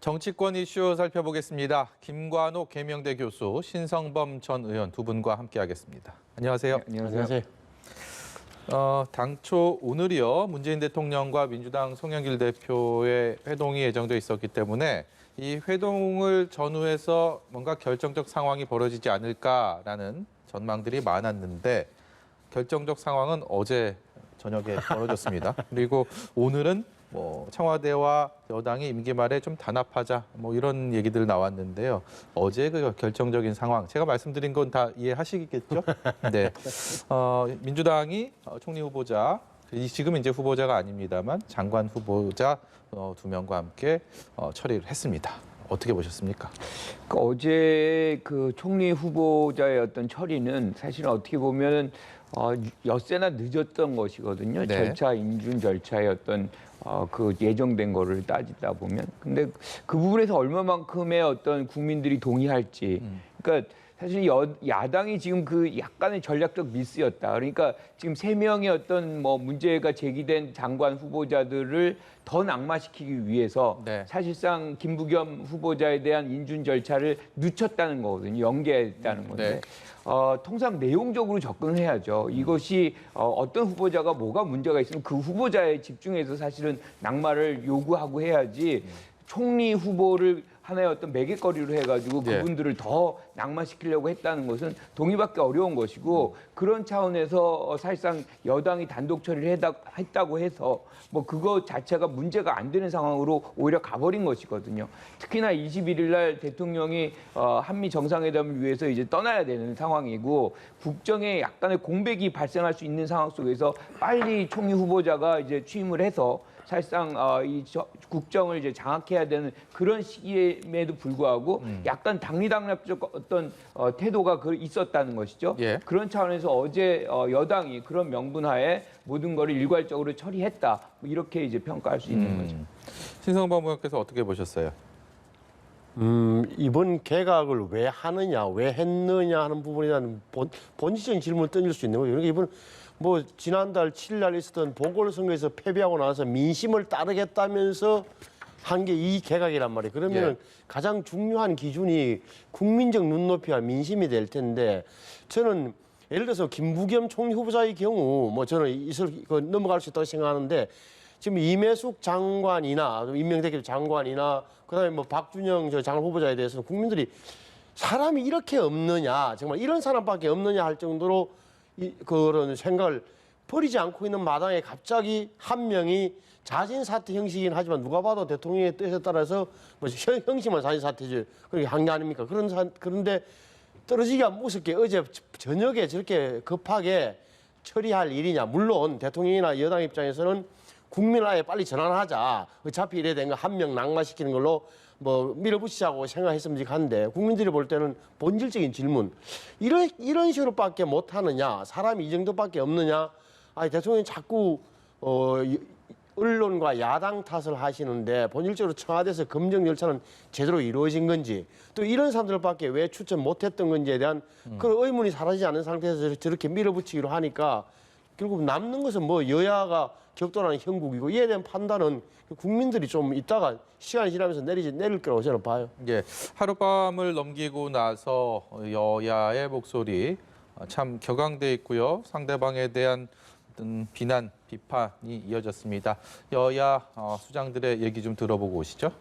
정치권 이슈 살펴보겠습니다. 김관옥 계명대 교수, 신성범 전 의원 두 분과 함께하겠습니다. 안녕하세요. 네, 안녕하세요. 당초 오늘이요, 문재인 대통령과 민주당 송영길 대표의 회동이 예정돼 있었기 때문에 이 회동을 전후해서 뭔가 결정적 상황이 벌어지지 않을까라는 전망들이 많았는데 결정적 상황은 어제 저녁에 벌어졌습니다. 그리고 오늘은 청와대와 여당이 임기 말에 좀 단합하자 이런 얘기들 나왔는데요. 어제 그 결정적인 상황 제가 말씀드린 건 다 이해하시겠죠? 네. 민주당이 총리 후보자 지금 이제 후보자가 아닙니다만 장관 후보자 두 명과 함께 처리를 했습니다. 어떻게 보셨습니까? 어제 그 총리 후보자의 어떤 처리는 사실은 어떻게 보면 엿새나 늦었던 것이거든요. 네. 인준 절차의 어떤 그 예정된 거를 따지다 보면. 근데 그 부분에서 얼마만큼의 어떤 국민들이 동의할지. 그러니까 사실 야당이 지금 그 약간의 전략적 미스였다. 그러니까 지금 3명의 어떤 문제가 제기된 장관 후보자들을 더 낙마시키기 위해서 네. 사실상 김부겸 후보자에 대한 인준 절차를 늦췄다는 거거든요. 연계했다는 건데. 네. 통상 내용적으로 접근해야죠. 이것이 어떤 후보자가 뭐가 문제가 있으면 그 후보자에 집중해서 사실은 낙마를 요구하고 해야지 총리 후보를 하나의 어떤 매개거리로 해가지고 그분들을 더 낙마시키려고 했다는 것은 동의받기 어려운 것이고 그런 차원에서 사실상 여당이 단독 처리를 했다고 해서 그거 자체가 문제가 안 되는 상황으로 오히려 가버린 것이거든요. 특히나 21일 날 대통령이 한미 정상회담을 위해서 이제 떠나야 되는 상황이고 국정에 약간의 공백이 발생할 수 있는 상황 속에서 빨리 총리 후보자가 이제 취임을 해서 사실상 이 국정을 이제 장악해야 되는 그런 시기임에도 불구하고 약간 당리당략적 어떤 태도가 있었다는 것이죠. 예. 그런 차원에서 어제 여당이 그런 명분하에 모든 것을 일괄적으로 처리했다. 이렇게 이제 평가할 수 있는 거죠. 신성범 의원께서 어떻게 보셨어요? 이번 개각을 왜 하느냐, 왜 했느냐 하는 부분에 대한 본질적인 질문을 던질 수 있는 거죠. 그러니까 이번 지난달 7일 날 있었던 보궐선거에서 패배하고 나서 민심을 따르겠다면서 한 게 이 개각이란 말이에요. 그러면 가장 중요한 기준이 국민적 눈높이와 민심이 될 텐데 저는 예를 들어서 김부겸 총리 후보자의 경우 저는 넘어갈 수 있다고 생각하는데 지금 이매숙 장관이나 임명되기 장관이나 그다음에 박준영 장관 후보자에 대해서는 국민들이 사람이 이렇게 없느냐, 정말 이런 사람밖에 없느냐 할 정도로 그런 생각을 버리지 않고 있는 마당에 갑자기 한 명이 자진 사퇴 형식이긴 하지만 누가 봐도 대통령의 뜻에 따라서 형식만 자진 사퇴지 그게 한 게 아닙니까? 그런데 떨어지기가 무섭게 어제 저녁에 저렇게 급하게 처리할 일이냐? 물론 대통령이나 여당 입장에서는 국민을 아예 빨리 전환하자. 어차피 이래 된 거 한 명 낙마시키는 걸로 밀어붙이자고 생각했으면 한데 국민들이 볼 때는 본질적인 질문 이런 식으로밖에 못하느냐, 사람이 이 정도밖에 없느냐. 아니 대통령이 자꾸 언론과 야당 탓을 하시는데 본질적으로 청와대에서 검증 절차는 제대로 이루어진 건지 또 이런 사람들밖에 왜 추천 못했던 건지에 대한 그런 의문이 사라지지 않은 상태에서 저렇게 밀어붙이기로 하니까 결국 남는 것은 여야가 격돌하는 형국이고 이에 대한 판단은 국민들이 좀 이따가 시간이 지나면서 내릴 거라고 저는 봐요. 예, 하룻밤을 넘기고 나서 여야의 목소리 참 격앙돼 있고요. 상대방에 대한 어떤 비난, 비판이 이어졌습니다. 여야 수장들의 얘기 좀 들어보고 오시죠.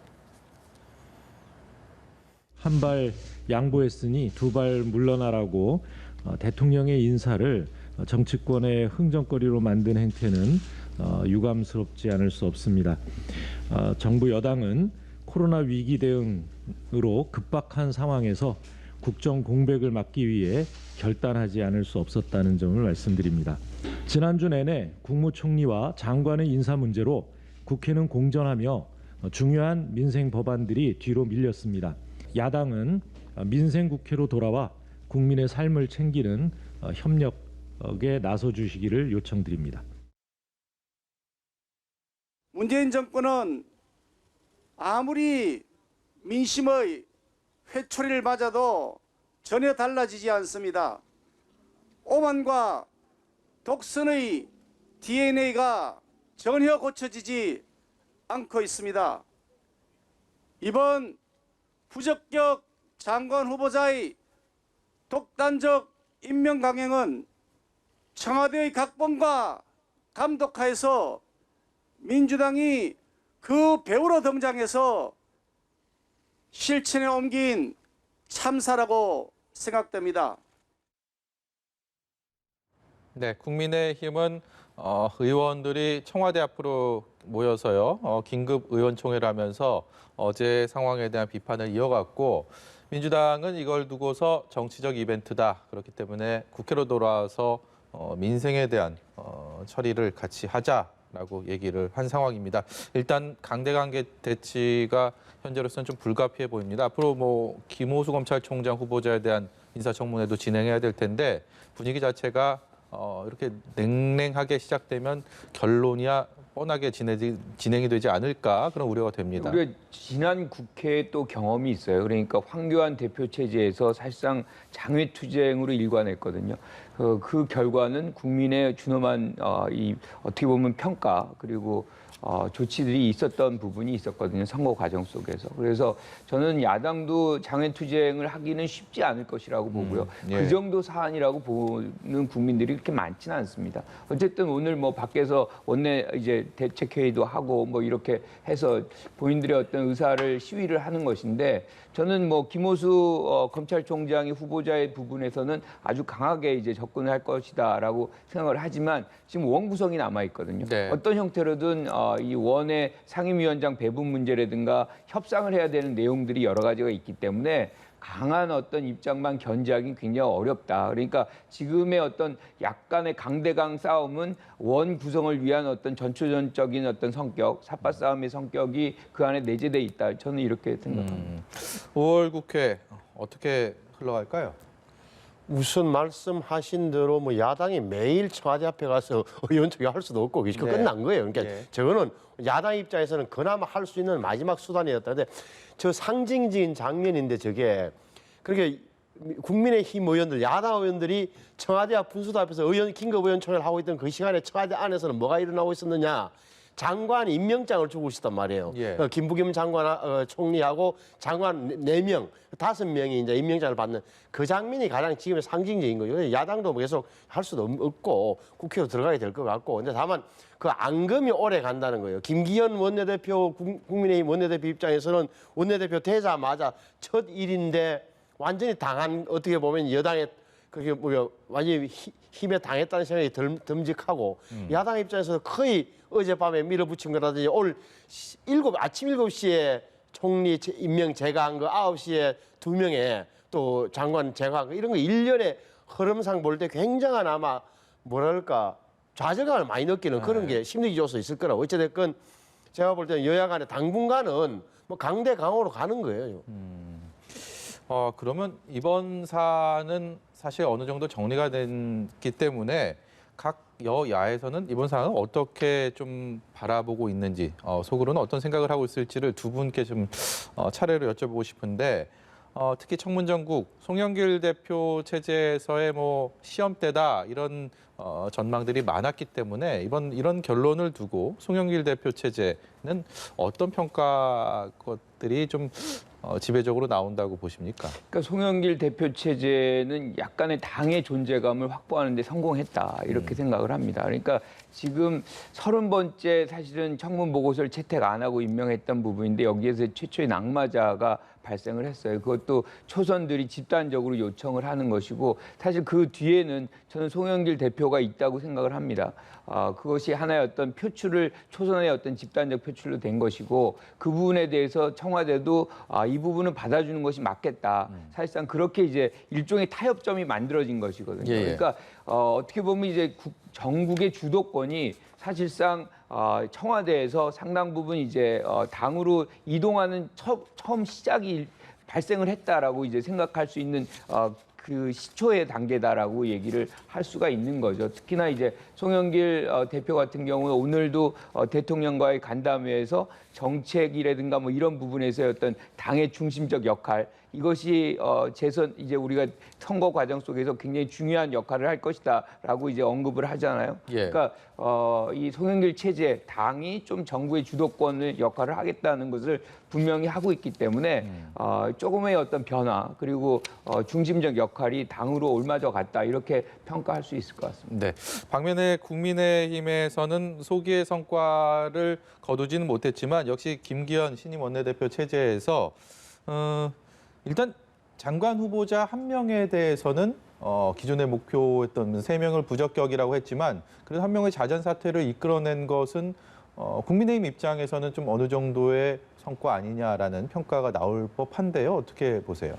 한 발 양보했으니 두 발 물러나라고 대통령의 인사를 정치권의 흥정거리로 만든 행태는 유감스럽지 않을 수 없습니다. 정부 여당은 코로나 위기 대응으로 급박한 상황에서 국정 공백을 막기 위해 결단하지 않을 수 없었다는 점을 말씀드립니다. 지난주 내내 국무총리와 장관의 인사 문제로 국회는 공전하며 중요한 민생 법안들이 뒤로 밀렸습니다. 야당은 민생 국회로 돌아와 국민의 삶을 챙기는 협력에 나서 주시기를 요청드립니다. 문재인 정권은 아무리 민심의 회초리를 맞아도 전혀 달라지지 않습니다. 오만과 독선의 DNA가 전혀 고쳐지지 않고 있습니다. 이번 부적격 장관 후보자의 독단적 임명 강행은 청와대의 각본과 감독하에서 민주당이 그 배우로 등장해서 실천에 옮긴 참사라고 생각됩니다. 네, 국민의힘은 의원들이 청와대 앞으로 모여서요 긴급 의원총회를 하면서 어제 상황에 대한 비판을 이어갔고 민주당은 이걸 두고서 정치적 이벤트다. 그렇기 때문에 국회로 돌아와서 민생에 대한 처리를 같이 하자라고 얘기를 한 상황입니다. 일단 강대강계 대치가 현재로서는 좀 불가피해 보입니다. 앞으로 뭐 김호수 검찰총장 후보자에 대한 인사청문회도 진행해야 될 텐데 분위기 자체가 이렇게 냉랭하게 시작되면 결론이야 뻔하게 진행이 되지 않을까 그런 우려가 됩니다. 우리가 지난 국회에 또 경험이 있어요. 그러니까 황교안 대표 체제에서 사실상 장외투쟁으로 일관했거든요. 그 결과는 국민의 준엄한 어떻게 보면 평가 그리고 조치들이 있었던 부분이 있었거든요. 선거 과정 속에서. 그래서 저는 야당도 장외투쟁을 하기는 쉽지 않을 것이라고 보고요. 예. 그 정도 사안이라고 보는 국민들이 그렇게 많지는 않습니다. 어쨌든 오늘 뭐 밖에서 원내 이제 대책회의도 하고 뭐 이렇게 해서 본인들의 어떤 의사를 시위를 하는 것인데 저는 뭐 김호수 검찰총장이 후보자의 부분에서는 아주 강하게 이제 접근을 할 것이다라고 생각을 하지만 지금 원 구성이 남아 있거든요. 네. 어떤 형태로든 이 원의 상임위원장 배분 문제라든가 협상을 해야 되는 내용들이 여러 가지가 있기 때문에 강한 어떤 입장만 견지하기 굉장히 어렵다. 그러니까 지금의 어떤 약간의 강대강 싸움은 원 구성을 위한 어떤 전초전적인 어떤 성격, 삿바 싸움의 성격이 그 안에 내재돼 있다. 저는 이렇게 생각합니다. 5월 국회 어떻게 흘러갈까요? 우선 말씀하신 대로 뭐 야당이 매일 청와대 앞에 가서 의원총회 할 수도 없고 그거 네. 끝난 거예요. 그러니까 네. 저거는 야당 입장에서는 그나마 할 수 있는 마지막 수단이었다는데 저 상징적인 장면인데 저게 그렇게 국민의힘 의원들, 야당 의원들이 청와대 앞 분수대 앞에서 긴급 의원총회를 하고 있던 그 시간에 청와대 안에서는 뭐가 일어나고 있었느냐? 장관 임명장을 주고 있었단 말이에요. 예. 김부겸 장관 총리하고 장관 4명, 5명이 이제 임명장을 받는 그 장면이 가장 지금의 상징적인 거죠. 야당도 계속 할 수도 없고 국회로 들어가게 될 것 같고. 근데 다만 그 앙금이 오래 간다는 거예요. 김기현 원내대표, 국민의힘 원내대표 입장에서는 원내대표 되자마자 첫 일인데 완전히 당한 어떻게 보면 여당의 그게 뭐야 완전히 힘에 당했다는 생각이 듬직하고 야당 입장에서는 거의 어젯밤에 밀어붙인 거라든지 오늘 아침 7시에 총리 임명 제거한 거 9시에 2명의 또 장관 제거한 거 이런 거 일련의 흐름상 볼 때 굉장한 아마 뭐랄까 좌절감을 많이 느끼는 그런 게 심리적 요소 있을 거라고. 어찌됐건 제가 볼 때는 여야 간에 당분간은 뭐 강대강으로 가는 거예요. 그러면 이번 사안은 사실 어느 정도 정리가 됐기 때문에 각 여야에서는 이번 사안을 어떻게 좀 바라보고 있는지 속으로는 어떤 생각을 하고 있을지를 두 분께 좀 차례로 여쭤보고 싶은데 특히 청문정국 송영길 대표 체제에서의 뭐 시험대다 이런 전망들이 많았기 때문에 이런 결론을 두고 송영길 대표 체제는 어떤 평가 것들이 좀 지배적으로 나온다고 보십니까? 그러니까 송영길 대표 체제는 약간의 당의 존재감을 확보하는 데 성공했다 이렇게 생각을 합니다. 그러니까 지금 30번째 사실은 청문 보고서를 채택 안 하고 임명했던 부분인데 여기에서 최초의 낙마자가 발생을 했어요. 그것도 초선들이 집단적으로 요청을 하는 것이고 사실 그 뒤에는 저는 송영길 대표가 있다고 생각을 합니다. 그것이 하나의 어떤 표출을 초선의 어떤 집단적 표출로 된 것이고 그 부분에 대해서 청와대도 이 부분은 받아주는 것이 맞겠다. 사실상 그렇게 이제 일종의 타협점이 만들어진 것이거든요. 예. 그러니까 어떻게 보면 이제 전국의 주도권이 사실상 청와대에서 상당 부분 이제 당으로 이동하는 처음 시작이 발생을 했다라고 이제 생각할 수 있는 그 시초의 단계다라고 얘기를 할 수가 있는 거죠. 특히나 이제 송영길 대표 같은 경우는 오늘도 대통령과의 간담회에서 정책이라든가 뭐 이런 부분에서의 어떤 당의 중심적 역할 이것이 재선 이제 우리가 선거 과정 속에서 굉장히 중요한 역할을 할 것이다라고 이제 언급을 하잖아요. 예. 그러니까 이 송영길 체제 당이 좀 정부의 주도권을 역할을 하겠다는 것을 분명히 하고 있기 때문에 조금의 어떤 변화 그리고 중심적 역할이 당으로 옮아져 갔다 이렇게 평가할 수 있을 것 같습니다. 네. 반면에 국민의힘에서는 소기의 성과를 거두지는 못했지만 역시 김기현 신임 원내대표 체제에서 일단 장관 후보자 한 명에 대해서는 기존의 목표했던 3명을 부적격이라고 했지만 그래도 한 명의 자진 사퇴를 이끌어낸 것은 국민의힘 입장에서는 좀 어느 정도의 성과 아니냐라는 평가가 나올 법한데요. 어떻게 보세요?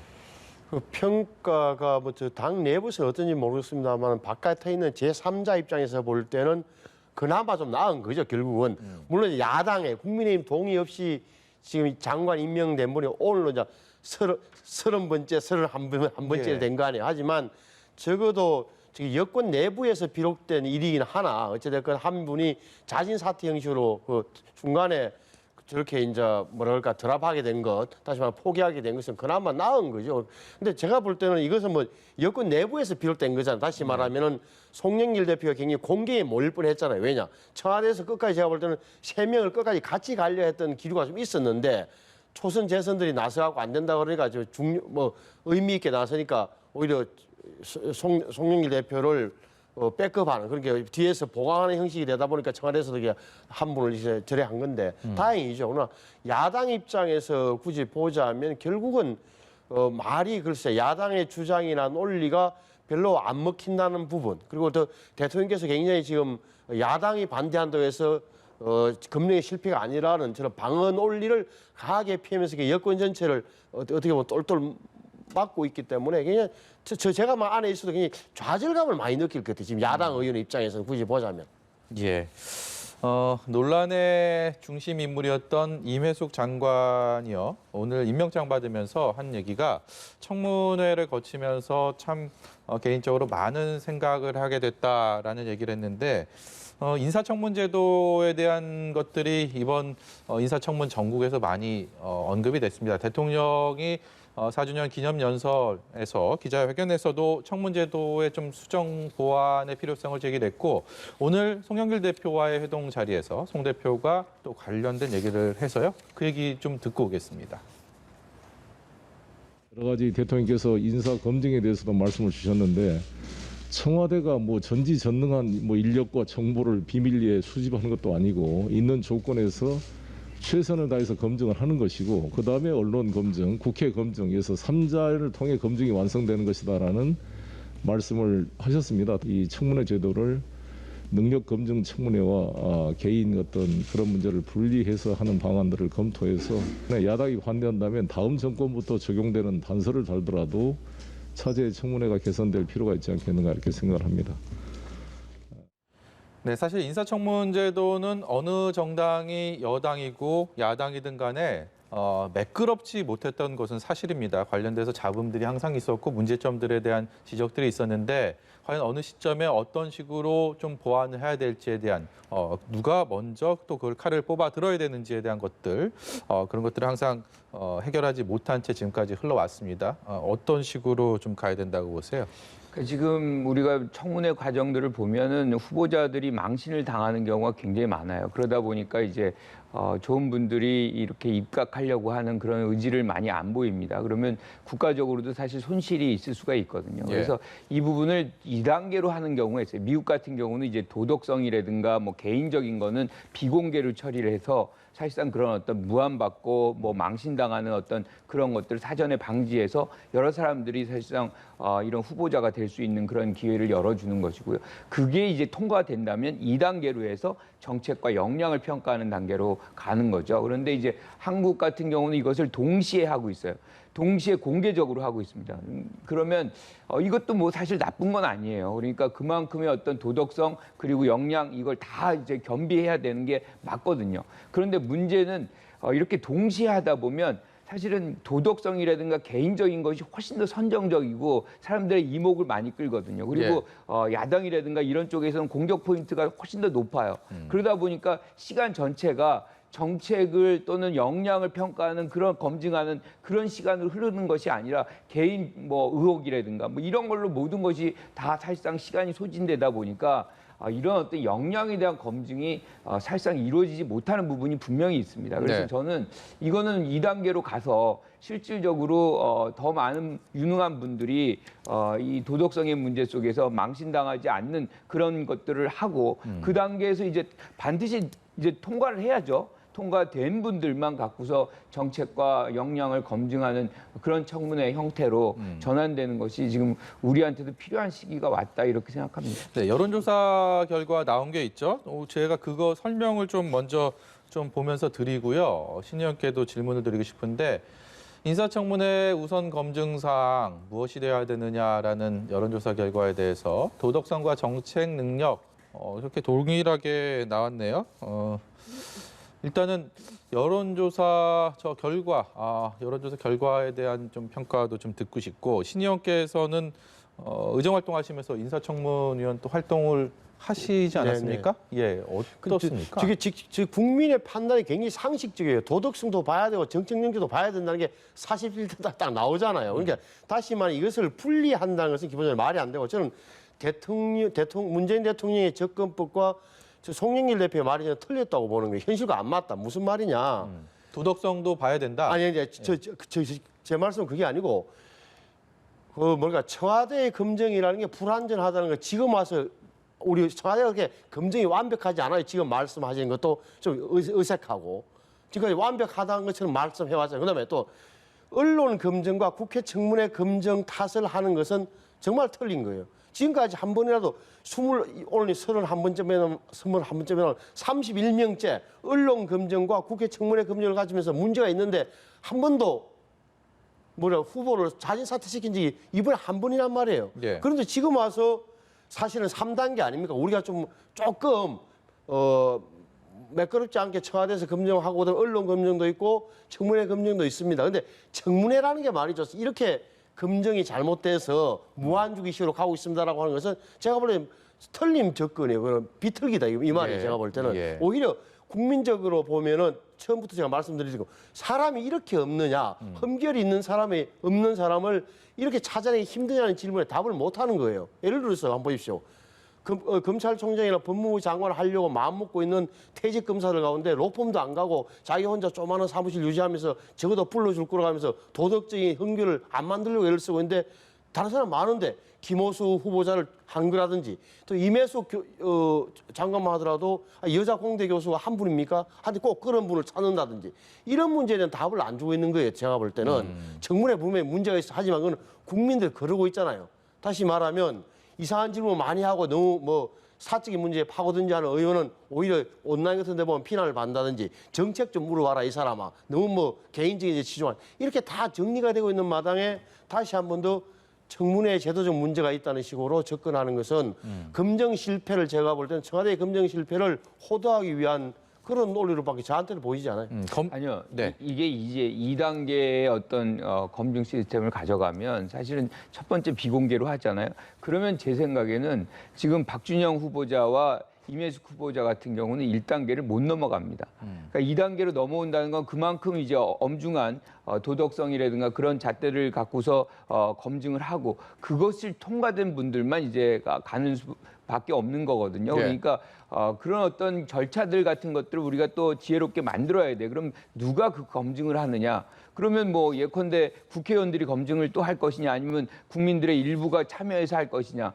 그 평가가 뭐 저 당 내부에서 어떤지 모르겠습니다만 바깥에 있는 제3자 입장에서 볼 때는 그나마 좀 나은 거죠. 결국은 물론 야당에 국민의힘 동의 없이 지금 장관 임명된 분이 오늘로 이제 30번째, 31번째 된 거 아니에요. 하지만 적어도 지금 여권 내부에서 비롯된 일이긴 하나 어찌됐건 한 분이 자진 사퇴 형식으로 그 중간에 저렇게 이제 뭐랄까 드랍하게 된 것, 다시 말해 포기하게 된 것은 그나마 나은 거죠. 근데 제가 볼 때는 이것은 뭐 여권 내부에서 비롯된 거잖아요. 다시 말하면은 송영길 대표가 굉장히 공개에 몰릴 뻔했잖아요. 왜냐? 청와대에서 끝까지 제가 볼 때는 3명을 끝까지 같이 가려 했던 기류가 좀 있었는데 초선 재선들이 나서갖고 안 된다 그러니까 뭐 의미 있게 나서니까 오히려 송영길 대표를 백업하는 그러니까 뒤에서 보강하는 형식이 되다 보니까 청와대에서도 한 분을 이제 절약한 건데 다행이죠. 그러나 야당 입장에서 굳이 보자면 결국은 말이 글쎄 야당의 주장이나 논리가 별로 안 먹힌다는 부분 그리고 또 대통령께서 굉장히 지금 야당이 반대한다고 해서 검증의 실패가 아니라는 저런 방언 논리를 강하게 피하면서 여권 전체를 어떻게 보면 똘똘 막고 있기 때문에 그냥 제가 막 안에 있어도 굉장히 좌절감을 많이 느낄 것 같아요. 지금 야당 의원 입장에서는 굳이 보자면. 예. 논란의 중심 인물이었던 임혜숙 장관이요. 오늘 임명장 받으면서 한 얘기가 청문회를 거치면서 참 개인적으로 많은 생각을 하게 됐다라는 얘기를 했는데 인사청문제도에 대한 것들이 이번 인사청문 전국에서 많이 언급이 됐습니다. 대통령이 4주년 기념연설에서 기자회견에서도 청문제도의 좀 수정 보완의 필요성을 제기했고 오늘 송영길 대표와의 회동 자리에서 송 대표가 또 관련된 얘기를 해서요. 그 얘기 좀 듣고 오겠습니다. 여러 가지 대통령께서 인사 검증에 대해서도 말씀을 주셨는데 청와대가 뭐 전지전능한 뭐 인력과 정보를 비밀리에 수집하는 것도 아니고 있는 조건에서 최선을 다해서 검증을 하는 것이고 그다음에 언론 검증, 국회 검증에서 3자를 통해 검증이 완성되는 것이다라는 말씀을 하셨습니다. 이 청문회 제도를 능력 검증 청문회와 개인 어떤 그런 문제를 분리해서 하는 방안들을 검토해서 야당이 반대한다면 다음 정권부터 적용되는 단서를 달더라도 차제의 청문회가 개선될 필요가 있지 않겠는가 이렇게 생각을 합니다. 네, 사실 인사청문제도는 어느 정당이 여당이고 야당이든 간에 매끄럽지 못했던 것은 사실입니다. 관련돼서 잡음들이 항상 있었고 문제점들에 대한 지적들이 있었는데 과연 어느 시점에 어떤 식으로 좀 보완을 해야 될지에 대한 누가 먼저 또 그걸 칼을 뽑아 들어야 되는지에 대한 것들 그런 것들을 항상 해결하지 못한 채 지금까지 흘러왔습니다. 어떤 식으로 좀 가야 된다고 보세요? 지금 우리가 청문회 과정들을 보면은 후보자들이 망신을 당하는 경우가 굉장히 많아요. 그러다 보니까 이제 좋은 분들이 이렇게 입각하려고 하는 그런 의지를 많이 안 보입니다. 그러면 국가적으로도 사실 손실이 있을 수가 있거든요. 그래서 이 부분을 2단계로 하는 경우가 있어요. 미국 같은 경우는 이제 도덕성이라든가 뭐 개인적인 거는 비공개로 처리를 해서 사실상 그런 어떤 무안받고 뭐 망신당하는 어떤 그런 것들을 사전에 방지해서 여러 사람들이 사실상 이런 후보자가 될 수 있는 그런 기회를 열어주는 것이고요. 그게 이제 통과된다면 2단계로 해서 정책과 역량을 평가하는 단계로 가는 거죠. 그런데 이제 한국 같은 경우는 이것을 동시에 하고 있어요. 동시에 공개적으로 하고 있습니다. 그러면 이것도 뭐 사실 나쁜 건 아니에요. 그러니까 그만큼의 어떤 도덕성 그리고 역량 이걸 다 이제 겸비해야 되는 게 맞거든요. 그런데 문제는 이렇게 동시에 하다 보면 사실은 도덕성이라든가 개인적인 것이 훨씬 더 선정적이고 사람들의 이목을 많이 끌거든요. 그리고 야당이라든가 이런 쪽에서는 공격 포인트가 훨씬 더 높아요. 그러다 보니까 시간 전체가 정책을 또는 역량을 평가하는 그런 검증하는 그런 시간으로 흐르는 것이 아니라 개인 뭐 의혹이라든가 뭐 이런 걸로 모든 것이 다 사실상 시간이 소진되다 보니까 이런 어떤 역량에 대한 검증이 사실상 이루어지지 못하는 부분이 분명히 있습니다. 그래서 네. 저는 이거는 2단계로 가서 실질적으로 더 많은 유능한 분들이 이 도덕성의 문제 속에서 망신당하지 않는 그런 것들을 하고 그 단계에서 이제 반드시 이제 통과를 해야죠. 통과된 분들만 갖고서 정책과 역량을 검증하는 그런 청문회 형태로 전환되는 것이 지금 우리한테도 필요한 시기가 왔다 이렇게 생각합니다. 네, 여론조사 결과 나온 게 있죠. 제가 그거 설명을 좀 먼저 좀 보면서 드리고요. 신의원께도 질문을 드리고 싶은데 인사청문회 우선 검증사항 무엇이 되어야 되느냐라는 여론조사 결과에 대해서 도덕성과 정책 능력 이렇게 동일하게 나왔네요. 일단은 여론조사 여론조사 결과에 대한 좀 평가도 좀 듣고 싶고 신의원께서는 의정활동하시면서 인사청문위원 또 활동을 하시지 않았습니까? 예, 어떻습니까? 즉 국민의 판단이 굉장히 상식적이에요. 도덕성도 봐야 되고 정책 능력도 봐야 된다는 게 사실일대 딱 나오잖아요. 그러니까 다시 말해 이것을 분리한다는 것은 기본적으로 말이 안 되고 저는 문재인 대통령의 접근법과 송영길 대표의 말이 전혀 틀렸다고 보는 거예요. 현실과 안 맞다. 무슨 말이냐? 도덕성도 봐야 된다. 아니 제 말씀은 그게 아니고 청와대의 검증이라는 게 불완전하다는 거 지금 와서 우리 청와대가 그렇게 검증이 완벽하지 않아요. 지금 말씀하시는 것도 좀 어색하고 지금까지 완벽하다는 것처럼 말씀해왔잖아요. 그다음에 또 언론 검증과 국회 청문회 검증 탓을 하는 것은 정말 틀린 거예요. 지금까지 한 번이라도 오늘 31번째면 31명째 언론 검증과 국회 청문회 검증을 가지면서 문제가 있는데 한 번도 후보를 자진 사퇴시킨 적이 이번에 한 번이란 말이에요. 예. 그런데 지금 와서 사실은 3단계 아닙니까? 우리가 조금 매끄럽지 않게 청와대에서 검증하고 언론 검증도 있고 청문회 검증도 있습니다. 근데 청문회라는 게 말이죠. 이렇게 검증이 잘못돼서 무한주기식으로 가고 있습니다라고 하는 것은 제가 볼 때 틀림 접근이에요. 그런 비틀기다 이 말이에요. 예. 제가 볼 때는 예. 오히려 국민적으로 보면은 처음부터 제가 말씀드리고 사람이 이렇게 없느냐, 흠결이 있는 사람이 없는 사람을 이렇게 찾아내기 힘드냐는 질문에 답을 못 하는 거예요. 예를 들어서 한번 보십시오. 검찰총장이나 법무부 장관을 하려고 마음먹고 있는 퇴직 검사들 가운데 로펌도 안 가고 자기 혼자 조그마한 사무실 유지하면서 적어도 불러줄 거라고 하면서 도덕적인 흥결을 안 만들려고 애를 쓰고 있는데 다른 사람 많은데 김호수 후보자를 한 거라든지 또 임혜숙 장관만 하더라도 여자 공대 교수가 한 분입니까? 한데 꼭 그런 분을 찾는다든지 이런 문제에 대한 답을 안 주고 있는 거예요. 제가 볼 때는 청문회 분명히 문제가 있어 하지만 그건 국민들 그러고 있잖아요. 다시 말하면 이상한 질문 많이 하고 너무 사적인 문제에 파고든지 하는 의원은 오히려 온라인 같은 데 보면 비난을 받는다든지 정책 좀 물어봐라 이 사람아. 너무 개인적인 치중한 이렇게 다 정리가 되고 있는 마당에 다시 한 번 더 청문회에 제도적 문제가 있다는 식으로 접근하는 것은 검증 실패를 제가 볼 때는 청와대의 검증 실패를 호도하기 위한 그런 논리로밖에 저한테는 보이지 않아요. 아니요. 네. 이게 이제 2단계의 어떤 검증 시스템을 가져가면 사실은 첫 번째 비공개로 하잖아요. 그러면 제 생각에는 지금 박준영 후보자와 임혜숙 후보자 같은 경우는 1단계를 못 넘어갑니다. 그러니까 2단계로 넘어온다는 건 그만큼 이제 엄중한 도덕성이라든가 그런 잣대를 갖고서 검증을 하고 그것을 통과된 분들만 이제 가는 수밖에 없는 거거든요. 네. 그러니까 그런 어떤 절차들 같은 것들을 우리가 또 지혜롭게 만들어야 돼. 그럼 누가 그 검증을 하느냐? 그러면 뭐 예컨대 국회의원들이 검증을 또 할 것이냐 아니면 국민들의 일부가 참여해서 할 것이냐.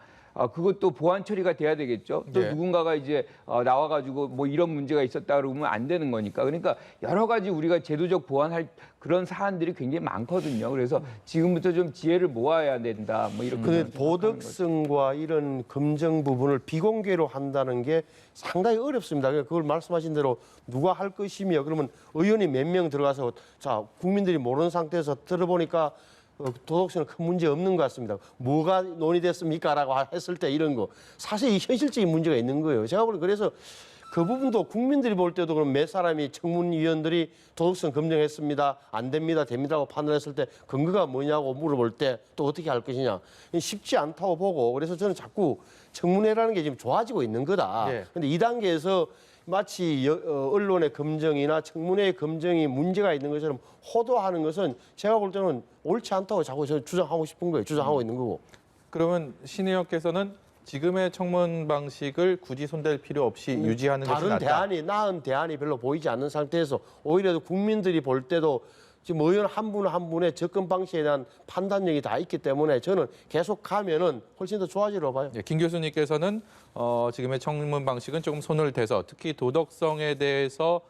그것도 보완 처리가 돼야 되겠죠. 또 네. 누군가가 이제 나와가지고 뭐 이런 문제가 있었다 그러면 안 되는 거니까. 그러니까 여러 가지 우리가 제도적 보완할 그런 사안들이 굉장히 많거든요. 그래서 지금부터 좀 지혜를 모아야 된다. 뭐 이렇게. 근데 도덕성과 이런 검증 부분을 비공개로 한다는 게 상당히 어렵습니다. 그걸 말씀하신 대로 누가 할 것이며 그러면 의원이 몇 명 들어가서 자 국민들이 모르는 상태에서 들어보니까 도덕성은 큰 문제 없는 것 같습니다. 뭐가 논의됐습니까? 라고 했을 때 이런 거. 사실 이 현실적인 문제가 있는 거예요. 제가 보기엔 그래서 그 부분도 국민들이 볼 때도 그럼 몇 사람이 청문위원들이 도덕성 검증했습니다. 안 됩니다. 됩니다라고 판단했을 때 근거가 뭐냐고 물어볼 때 또 어떻게 할 것이냐. 쉽지 않다고 보고 그래서 저는 자꾸 청문회라는 게 지금 좋아지고 있는 거다. 예. 근데 2단계에서 마치 언론의 검증이나 청문회의 검증이 문제가 있는 것처럼 호도하는 것은 제가 볼 때는 옳지 않다고 자꾸 저 주장하고 싶은 거예요. 주장하고 있는 거고. 그러면 신 의원께서는 지금의 청문 방식을 굳이 손댈 필요 없이 유지하는 것이 다른 낫다. 나은 대안이 별로 보이지 않는 상태에서 오히려 국민들이 볼 때도 지금 의원 한 분 한 분의 접근 방식에 대한 판단력이 다 있기 때문에 저는 계속 가면은 훨씬 더 좋아지려고 봐요. 예, 김 교수님께서는 지금의 청문 방식은 조금 손을 대서 특히 도덕성에 대해서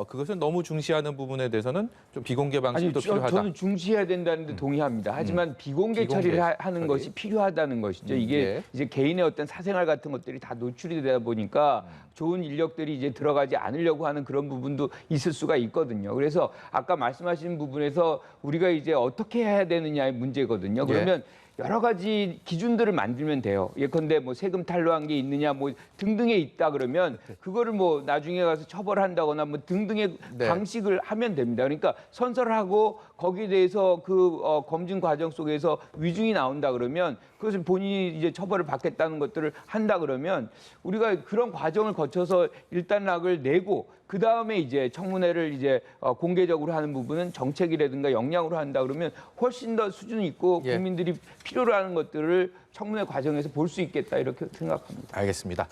그것을 너무 중시하는 부분에 대해서는 좀 비공개 방식도 필요하다. 저는 중시해야 된다는 데 동의합니다. 하지만 비공개 처리를 하는 것이 필요하다는 것이죠. 이게 예. 이제 개인의 어떤 사생활 같은 것들이 다 노출이 되다 보니까 좋은 인력들이 이제 들어가지 않으려고 하는 그런 부분도 있을 수가 있거든요. 그래서 아까 말씀하신 부분에서 우리가 이제 어떻게 해야 되느냐의 문제거든요. 그러면 여러 가지 기준들을 만들면 돼요. 예컨대 뭐 세금 탈루한 게 있느냐 뭐 등등에 있다 그러면 그거를 뭐 나중에 가서 처벌한다거나 뭐 등등의 네. 방식을 하면 됩니다. 그러니까 선설하고 거기에 대해서 그 검증 과정 속에서 위중이 나온다 그러면 그것을 본인이 이제 처벌을 받겠다는 것들을 한다 그러면 우리가 그런 과정을 거쳐서 일단락을 내고 그 다음에 이제 청문회를 이제 공개적으로 하는 부분은 정책이라든가 역량으로 한다 그러면 훨씬 더 수준 있고 예. 국민들이 필요로 하는 것들을 청문회 과정에서 볼 수 있겠다 이렇게 생각합니다. 알겠습니다.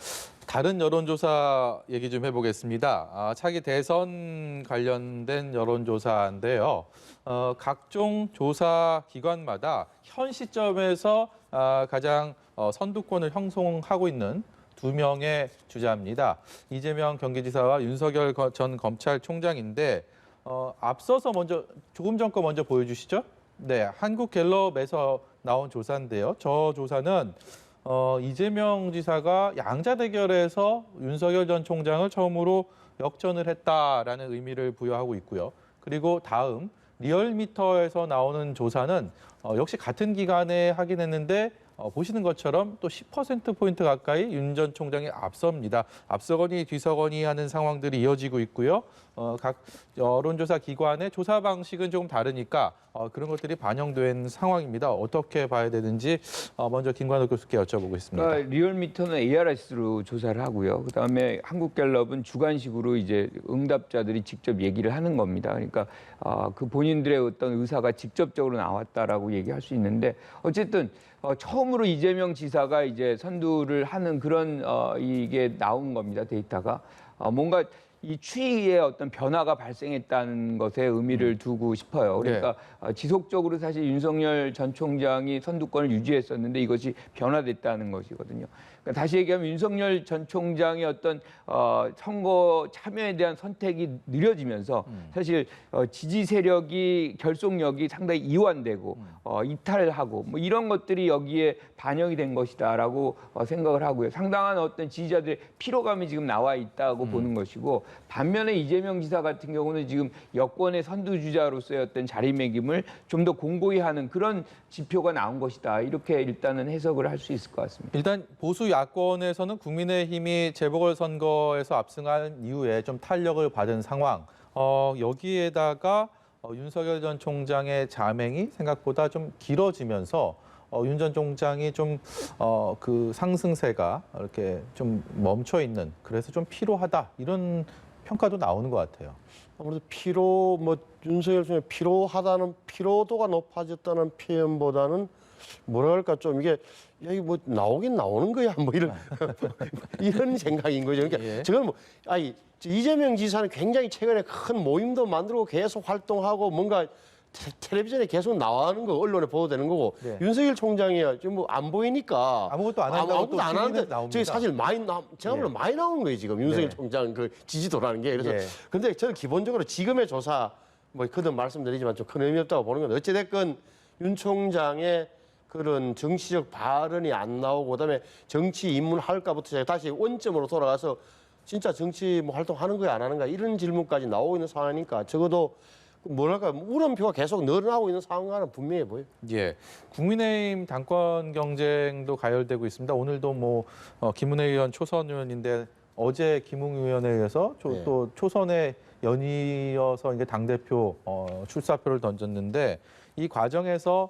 다른 여론조사 얘기 좀 해보겠습니다. 차기 대선 관련된 여론조사인데요. 각종 조사 기관마다 현 시점에서 가장 선두권을 형성하고 있는 두 명의 주자입니다. 이재명 경기지사와 윤석열 전 검찰총장인데 앞서서 먼저 조금 전 거 먼저 보여주시죠. 네, 한국갤럽에서 나온 조사인데요. 저 조사는 이재명 지사가 양자 대결에서 윤석열 전 총장을 처음으로 역전을 했다라는 의미를 부여하고 있고요. 그리고 다음 리얼미터에서 나오는 조사는 역시 같은 기간에 하긴 했는데 보시는 것처럼 또 10%포인트 가까이 윤 전 총장이 앞섭니다. 앞서거니 뒤서거니 하는 상황들이 이어지고 있고요. 각 여론조사 기관의 조사 방식은 조금 다르니까 그런 것들이 반영된 상황입니다. 어떻게 봐야 되는지 먼저 김관욱 교수께 여쭤보고 있습니다. 그러니까 리얼미터는 ARS로 조사를 하고요. 그다음에 한국갤럽은 주관식으로 이제 응답자들이 직접 얘기를 하는 겁니다. 그러니까 그 본인들의 어떤 의사가 직접적으로 나왔다라고 얘기할 수 있는데 어쨌든 처음으로 이재명 지사가 이제 선두를 하는 그런 이게 나온 겁니다. 데이터가 뭔가 이 추이에 어떤 변화가 발생했다는 것에 의미를 두고 싶어요. 그러니까 지속적으로 사실 윤석열 전 총장이 선두권을 유지했었는데 이것이 변화됐다는 것이거든요. 그러니까 다시 얘기하면 윤석열 전 총장의 어떤 선거 참여에 대한 선택이 느려지면서 사실 지지 세력이 결속력이 상당히 이완되고 이탈하고 뭐 이런 것들이 여기에 반영이 된 것이다라고 생각을 하고요. 상당한 어떤 지지자들의 피로감이 지금 나와 있다고 보는 것이고 반면에 이재명 지사 같은 경우는 지금 여권의 선두주자로서의 어떤 자리매김을 좀 더 공고히 하는 그런 지표가 나온 것이다. 이렇게 일단은 해석을 할 수 있을 것 같습니다. 일단 보수 야권에서는 국민의힘이 재보궐선거에서 압승한 이후에 좀 탄력을 받은 상황. 여기에다가 윤석열 전 총장의 자맹이 생각보다 좀 길어지면서 윤 전 총장이 좀 그 상승세가 이렇게 좀 멈춰 있는 그래서 좀 피로하다 이런 평가도 나오는 것 같아요. 아무래도 윤석열 총장 피로하다는 피로도가 높아졌다는 표현보다는 뭐랄까 좀 이게 여기 뭐 나오긴 나오는 거야 뭐 이런 이런 생각인 거죠. 그러니까 예. 저는 이재명 지사는 굉장히 최근에 큰 모임도 만들고 계속 활동하고 뭔가 텔레비전에 계속 나가는 거 언론에 보도되는 거고 네. 윤석열 총장이야 지금 뭐 안 보이니까 아무것도 안 한다고 아무것도 또 안 하는데 나옵니다. 저기 사실 제가 보면 많이 나오는 거예요 지금 윤석열 네. 총장 그 지지도라는 게 그래서 예. 근데 저는 기본적으로 지금의 조사 뭐 거듭 말씀드리지만 좀 큰 의미 없다고 보는 건 어찌됐건 윤 총장의 그런 정치적 발언이 안 나오고 그다음에 정치 입문할까부터 다시 원점으로 돌아가서 진짜 정치 뭐 활동하는 거야 안 하는 거야 이런 질문까지 나오고 있는 상황이니까 적어도 뭐랄까 물음표가 계속 늘어나고 있는 상황과는 분명해 보여요. 예, 국민의힘 당권 경쟁도 가열되고 있습니다. 오늘도 뭐 김은혜 의원 초선 의원인데 어제 김웅 의원에 의해서 네. 또 초선에 연이어서 이제 당 대표 출사표를 던졌는데 이 과정에서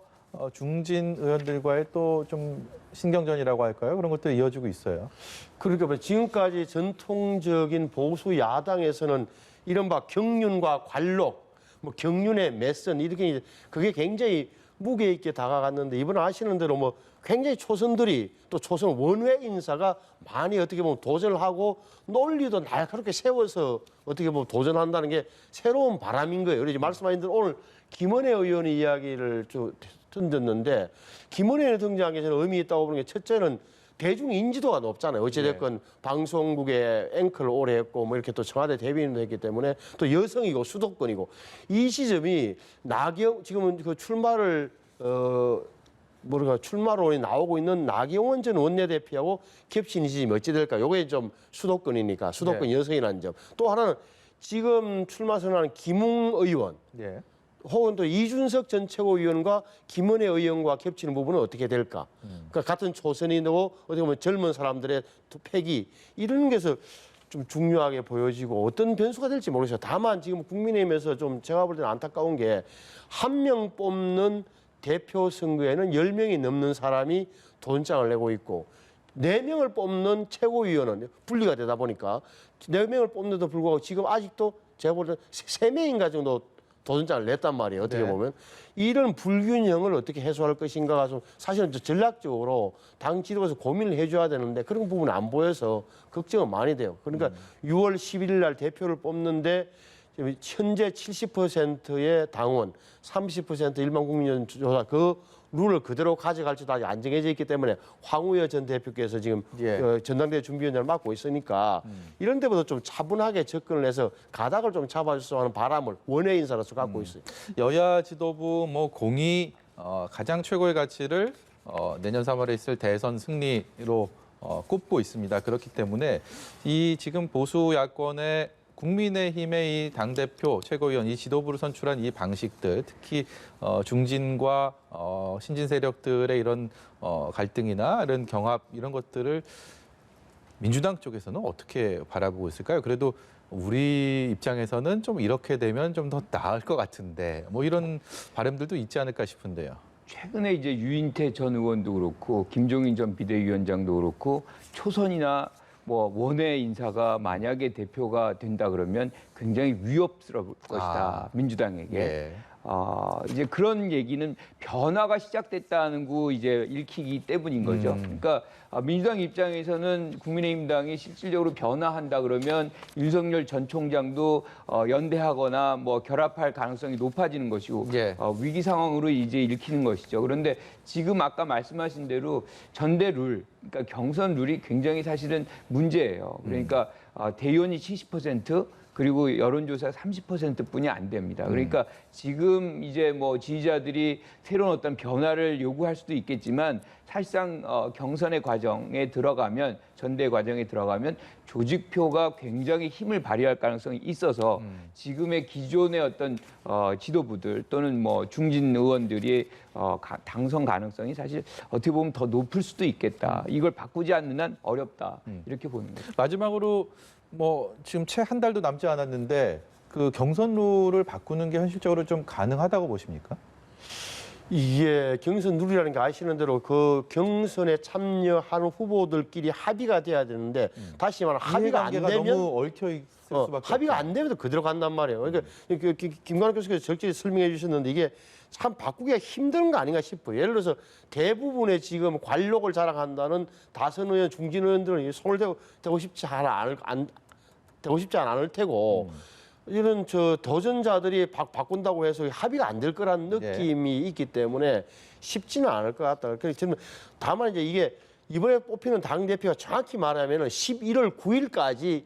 중진 의원들과의 또 좀 신경전이라고 할까요? 그런 것도 이어지고 있어요. 그러니까 뭐 지금까지 전통적인 보수 야당에서는 이른바 경륜과 관록, 뭐 경륜의 매선 이렇게 그게 굉장히 무게 있게 다가갔는데 이번에 아시는 대로 뭐 굉장히 초선들이 또 초선 원외 인사가 많이 어떻게 보면 도전을 하고 논리도 날카롭게 세워서 어떻게 보면 도전한다는 게 새로운 바람인 거예요. 그래서 말씀하신 대로 오늘 김은혜 의원의 이야기를 좀 던졌는데 김은혜 등장하기 전에 의미 있다고 보는 게 첫째는 대중 인지도가 높잖아요. 어찌됐건 방송국의 앵커를 오래 했고 뭐 이렇게 또 청와대 대변인도 했기 때문에 또 여성이고 수도권이고 이 시점이 지금은 그 출마를 출마론이 나오고 있는 나경원 전 원내대표하고 겹치는 지점이 어찌 될까? 요게 좀 수도권이니까 수도권 여성이라는 점. 또 하나는 지금 출마 선언하는 김웅 의원. 예. 혹은 또 이준석 전 최고위원과 김은혜 의원과 겹치는 부분은 어떻게 될까? 그러니까 같은 초선이고 어떻게 보면 젊은 사람들의 투팩이 이런 게서 좀 중요하게 보여지고 어떤 변수가 될지 모르겠어요. 다만 지금 국민의힘에서 좀 제가 볼 때는 안타까운 게 한 명 뽑는 대표 선거에는 10명이 넘는 사람이 도전장을 내고 있고 4명을 뽑는 최고위원은 분리가 되다 보니까 4명을 뽑는데도 불구하고 지금 아직도 제가 볼 때는 3명인가 정도 도전장을 냈단 말이에요. 어떻게 네. 보면. 이런 불균형을 어떻게 해소할 것인가가 좀 사실은 전략적으로 당 지도부에서 고민을 해줘야 되는데 그런 부분이 안 보여서 걱정은 많이 돼요. 그러니까 6월 11일 날 대표를 뽑는데 현재 70%의 당원, 30% 일반 국민 조사 그 룰을 그대로 가져갈지도 아직 안 정해져 있기 때문에 황우여 전 대표께서 지금 전당대회 준비위원장을 맡고 있으니까 이런 데보다 좀 차분하게 접근을 해서 가닥을 좀 잡아줬으면 하는 바람을 원외 인사로서 갖고 있어요. 여야 지도부 뭐 공이 가장 최고의 가치를 내년 3월에 있을 대선 승리로 꼽고 있습니다. 그렇기 때문에 이 지금 보수 야권의 국민의힘의 이 당대표, 최고위원, 이 지도부를 선출한 이 방식들, 특히 중진과 신진 세력들의 이런 갈등이나 이런 경합 이런 것들을 민주당 쪽에서는 어떻게 바라보고 있을까요? 그래도 우리 입장에서는 좀 이렇게 되면 좀 더 나을 것 같은데 뭐 이런 바람들도 있지 않을까 싶은데요. 최근에 이제 유인태 전 의원도 그렇고 김종인 전 비대위원장도 그렇고 초선이나 뭐 원외 인사가 만약에 대표가 된다 그러면 굉장히 위협스러울 것이다 민주당에게. 예. 이제 그런 얘기는 변화가 시작됐다는 거 이제 읽히기 때문인 거죠. 그러니까 민주당 입장에서는 국민의힘당이 실질적으로 변화한다 그러면 윤석열 전 총장도 연대하거나 뭐 결합할 가능성이 높아지는 것이고 예. 위기 상황으로 이제 읽히는 것이죠. 그런데 지금 아까 말씀하신 대로 전대 룰, 그러니까 경선 룰이 굉장히 사실은 문제예요. 그러니까 대의원이 70% 그리고 여론조사 30%뿐이 안 됩니다. 그러니까 지금 이제 뭐 지지자들이 새로운 어떤 변화를 요구할 수도 있겠지만 사실상 경선의 과정에 들어가면 전대 과정에 들어가면 조직표가 굉장히 힘을 발휘할 가능성이 있어서 지금의 기존의 어떤 지도부들 또는 뭐 중진 의원들이 당선 가능성이 사실 어떻게 보면 더 높을 수도 있겠다. 이걸 바꾸지 않는 한 어렵다. 이렇게 보는 거죠. 마지막으로 뭐 지금 채 한 달도 남지 않았는데 그 경선 룰을 바꾸는 게 현실적으로 좀 가능하다고 보십니까? 이게 경선 룰이라는 게 아시는 대로 그 경선에 참여하는 후보들끼리 합의가 돼야 되는데 다시 말하면 합의가 안 이해관계가 되면 너무 얽혀 있을 수밖에 합의가 없죠. 안 되면 그대로 간단 말이에요. 그러니까 김관욱 교수께서 적절히 설명해 주셨는데 이게 참 바꾸기가 힘든 거 아닌가 싶어요. 예를 들어서 대부분의 지금 관록을 자랑한다는 다선 의원, 중진 의원들은 손을 대고 싶지 않을 테고 이런 도전자들이 바꾼다고 해서 합의가 안 될 거라는 느낌이 있기 때문에 쉽지는 않을 것 같다. 그래서 저는 다만 이제 이게 이번에 뽑히는 당 대표가 정확히 말하면은 11월 9일까지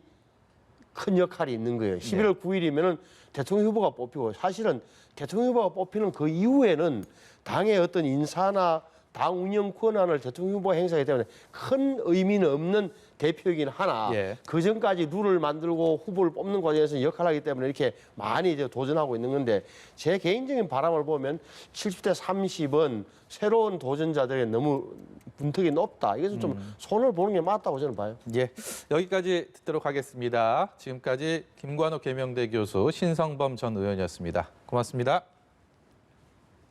큰 역할이 있는 거예요. 11월 9일이면은 대통령 후보가 뽑히고 사실은 대통령 후보가 뽑히는 그 이후에는 당의 어떤 인사나 당 운영 권한을 대통령 후보가 행사하기 때문에 큰 의미는 없는 대표이긴 하나 그 전까지 룰을 만들고 후보를 뽑는 과정에서 역할을 하기 때문에 이렇게 많이 이제 도전하고 있는 건데 제 개인적인 바람을 보면 70대 30은 새로운 도전자들이 너무 분턱이 높다. 이것은 좀 손을 보는 게 맞다고 저는 봐요. 예, 여기까지 듣도록 하겠습니다. 지금까지 김관욱 계명대 교수, 신성범 전 의원이었습니다. 고맙습니다.